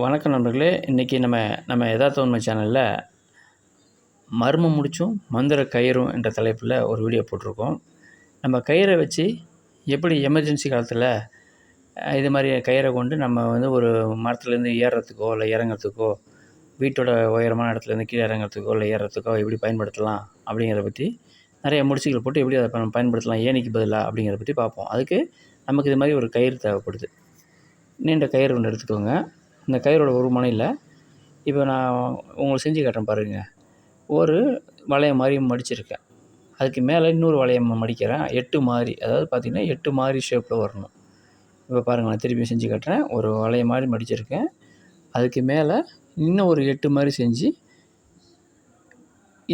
வணக்கம் நண்பர்களே. இன்றைக்கி நம்ம எதார்த்த உண்மை சேனலில் மர்மம் முடிச்சும் மந்திர கயிறும் என்ற தலைப்பில் ஒரு வீடியோ போட்டிருக்கோம். நம்ம கயிறை வச்சு எப்படி எமர்ஜென்சி காலத்தில் இது மாதிரி கயிறை கொண்டு நம்ம ஒரு மரத்துலேருந்து ஏறுறதுக்கோ இல்லை இறங்கிறதுக்கோ, வீட்டோட உயரமான இடத்துலேருந்து கீழே இறங்கிறதுக்கோ இல்லை ஏறுறதுக்கோ எப்படி பயன்படுத்தலாம் அப்படிங்கிறத பற்றி நிறைய முடிச்சுகள் போட்டு எப்படி அதை பயன்படுத்தலாம் ஏணிக்கு பதிலாக அப்படிங்கிறத பற்றி பார்ப்போம். அதுக்கு நமக்கு இது மாதிரி ஒரு கயிறு தேவைப்படுது. நீண்ட கயிறு ஒன்று எடுத்துக்கோங்க. இந்த கயிறோட ஒரு முனையில் இப்போ நான் உங்களுக்கு செஞ்சு காட்டுறேன் பாருங்கள். ஒரு வளையம் மாதிரி மடிச்சிருக்கேன். அதுக்கு மேலே இன்னொரு வளையம் மடிக்கிறேன். 8 மாதிரி, அதாவது பார்த்திங்கன்னா 8 மாதிரி ஷேப்பில் வரணும். இப்போ பாருங்கள், நான் திருப்பி செஞ்சு காட்டுறேன். ஒரு வளையம் மாதிரி மடிச்சிருக்கேன். அதுக்கு மேலே இன்னும் ஒரு 8 மாதிரி செஞ்சு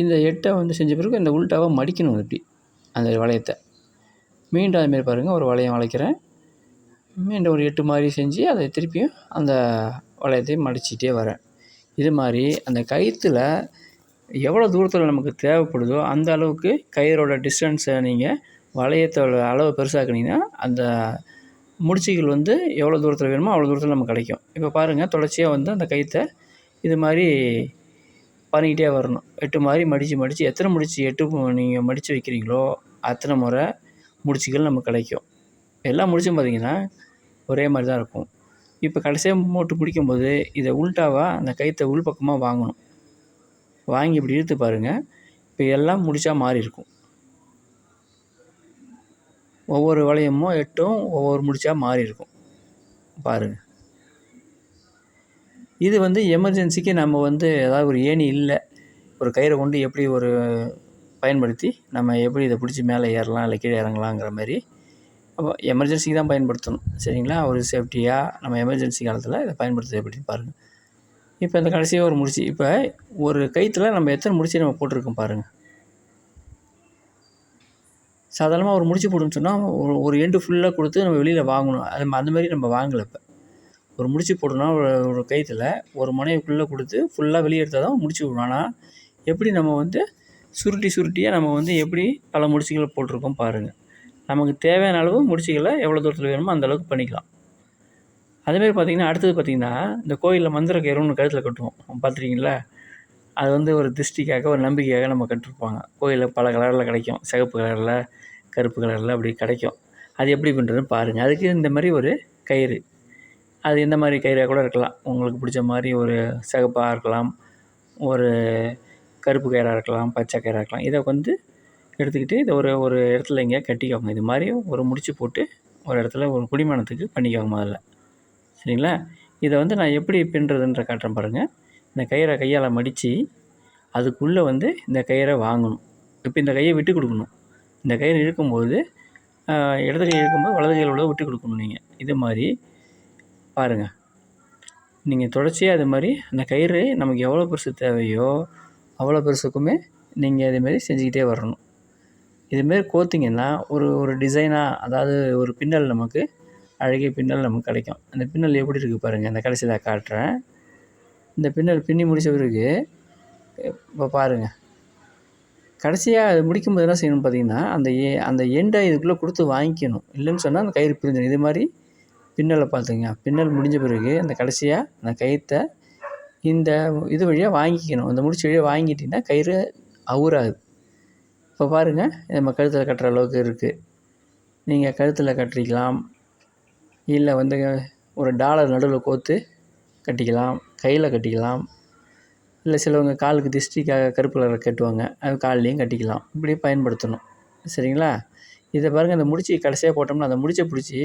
இந்த 8 செஞ்ச பிறகு இந்த உள்டாவை மடிக்கணும். இப்படி அந்த வளையத்தை மீண்டும் அதுமாரி பாருங்கள், ஒரு வளையம் வளைக்கிறேன். மீண்டும் ஒரு 8 மாதிரி செஞ்சு அதை திருப்பியும் அந்த வளையத்தையும் மடிச்சிட்டே வரேன். இது மாதிரி அந்த கயிற்றுல எவ்வளோ தூரத்தில் நமக்கு தேவைப்படுதோ அந்த அளவுக்கு கயிறோட டிஸ்டன்ஸை நீங்கள் வளையத்தோட அளவு பெருசாக்குனீங்கன்னா அந்த முடிச்சுகள் எவ்வளோ தூரத்தில் வேணுமோ அவ்வளோ தூரத்தில் நமக்கு கிடைக்கும். இப்போ பாருங்கள், தொடர்ச்சியாக அந்த கயிற்றை இது மாதிரி பண்ணிக்கிட்டே வரணும். 8 மாதிரி மடித்து எத்தனை முடிச்சு 8 நீங்கள் மடித்து வைக்கிறீங்களோ அத்தனை முறை முடிச்சுகள் நமக்கு கிடைக்கும். எல்லா முடிச்சும் பார்த்திங்கன்னா ஒரே மாதிரி தான் இருக்கும். இப்போ கடைசியாக போட்டு பிடிக்கும்போது இதை உள்டாவாக அந்த கயிற்றை உள்பக்கமாக வாங்கணும். வாங்கி இப்படி இழுத்து பாருங்கள். இப்போ எல்லாம் முடிச்சா மாறி இருக்கும். ஒவ்வொரு வளையமும் 8ம் ஒவ்வொரு முடிச்சா மாறி இருக்கும் பாருங்கள். இது எமர்ஜென்சிக்கு நம்ம ஏதாவது ஒரு ஏணி இல்லை, ஒரு கயிறை கொண்டு எப்படி பயன்படுத்தி நம்ம எப்படி இதை பிடிச்சி மேலே ஏறலாம் இல்லை கீழே இறங்கலாங்கிற மாதிரி எமர்ஜென்சிக்கு தான் பயன்படுத்தணும். சரிங்களா? ஒரு சேஃப்டியாக நம்ம எமர்ஜென்சி காலத்தில் இதை பயன்படுத்துறது எப்படின்னு பாருங்கள். இப்போ இந்த கடைசியாக ஒரு முடிச்சு, இப்போ ஒரு கயிற்றுல நம்ம எத்தனை முடிச்சு நம்ம போட்டிருக்கோம் பாருங்கள். சாதாரணமாக ஒரு முடிச்சு போடுன்னு சொன்னால் ஒரு எண்டு ஃபுல்லாக கொடுத்து நம்ம வெளியில் வாங்கணும். அந்த மாதிரி நம்ம வாங்கலை. இப்போ ஒரு முடிச்சு போடணும்னா ஒரு கயிற்றுல ஒரு முனைக்குள்ளே கொடுத்து ஃபுல்லாக வெளியே எடுத்தால் தான் முடிச்சு விடணும். ஆனால் எப்படி நம்ம சுருட்டியாக நம்ம எப்படி பல முடிச்சுகளை போட்டிருக்கோம் பாருங்கள். நமக்கு தேவையான அளவு முடிச்சுகளை எவ்வளோ தூரத்தில் வேணுமோ அந்த அளவுக்கு பண்ணிக்கலாம். அதேமாதிரி பார்த்திங்கன்னா அடுத்தது பார்த்திங்கன்னா, இந்த கோயிலில் மந்திர கயிறுன்னு கழுத்தில் கட்டுவோம், பார்த்துருக்கீங்களா? அது ஒரு திருஷ்டிக்காக ஒரு நம்பிக்கையாக நம்ம கட்டிருப்பாங்க. கோயிலில் பல கலரில் கிடைக்கும், சிகப்பு கலரில், கருப்பு கலரில் அப்படி கிடைக்கும். அது எப்படி பண்ணுறதுன்னு பாருங்கள். அதுக்கு இந்த மாதிரி ஒரு கயிறு, அது எந்த மாதிரி கயிறாக கூட இருக்கலாம். உங்களுக்கு பிடிச்ச மாதிரி ஒரு சிகப்பாக இருக்கலாம், ஒரு கருப்பு கயிறாக இருக்கலாம், பச்சை கயிறாக இருக்கலாம். இதை எடுத்துக்கிட்டு இதை ஒரு இடத்துல எங்கேயா கட்டிக்கோங்க. இது மாதிரி ஒரு முடிச்சு போட்டு ஒரு இடத்துல ஒரு குடிமனத்துக்கு பண்ணிக்கோங்க முதல்ல. சரிங்களா? இதை நான் எப்படி பின்னுறதுன்ற காட்டுறேன் பாருங்கள். இந்த கயிறை கையால் மடித்து அதுக்குள்ளே இந்த கயிறை வாங்கணும். இப்போ இந்த கையை விட்டு கொடுக்கணும். இந்த கயிறு இழுக்கும்போது இடது கை இழுக்கும்போது வலது கையில் விட்டு கொடுக்கணும். நீங்கள் இது மாதிரி பாருங்கள். நீங்கள் தொடர்ச்சியாக இது மாதிரி அந்த கயிறு நமக்கு எவ்வளோ பெருசு தேவையோ அவ்வளோ பெருசுக்குமே நீங்கள் இதுமாரி செஞ்சுக்கிட்டே வரணும். இதுமாரி கோர்த்திங்கன்னா ஒரு டிசைனாக, அதாவது ஒரு பின்னல், நமக்கு அழகிய பின்னல் நமக்கு கிடைக்கும். அந்த பின்னல் எப்படி இருக்குது பாருங்கள். இந்த கடைசியில் காட்டுறேன். இந்த பின்னல் பின்னி முடித்த பிறகு இப்போ பாருங்கள், கடைசியாக அது முடிக்கும்போது என்ன செய்யணும்னு பார்த்திங்கன்னா அந்த எண்டை இதுக்குள்ளே கொடுத்து வாங்கிக்கணும். இல்லைன்னு சொன்னால் அந்த கயிறு பிரிஞ்சிடும். இது மாதிரி பின்னலை பார்த்துங்க. பின்னல் முடிஞ்ச பிறகு அந்த கடைசியாக அந்த கயிற்றை இந்த இது வழியாக வாங்கிக்கணும். அந்த முடிச்ச வழியாக வாங்கிட்டிங்கன்னா கயிறு அவுறாது. இப்போ பாருங்கள், நம்ம கழுத்தில் கட்டுற அளவுக்கு இருக்குது. நீங்கள் கழுத்தில் கட்டிக்கலாம், இல்லை ஒரு டாலர் நடுவில் கோர்த்து கட்டிக்கலாம், கையில் கட்டிக்கலாம், இல்லை சிலவங்க காலுக்கு திஷ்டிக்காக கருப்பு கலரில் கட்டுவாங்க, அது கால்லையும் கட்டிக்கலாம். இப்படி பயன்படுத்தணும். சரிங்களா? இதை பாருங்கள், அந்த முடிச்சு கடைசியாக போட்டோம்னா அந்த முடிச்சை பிடிச்சி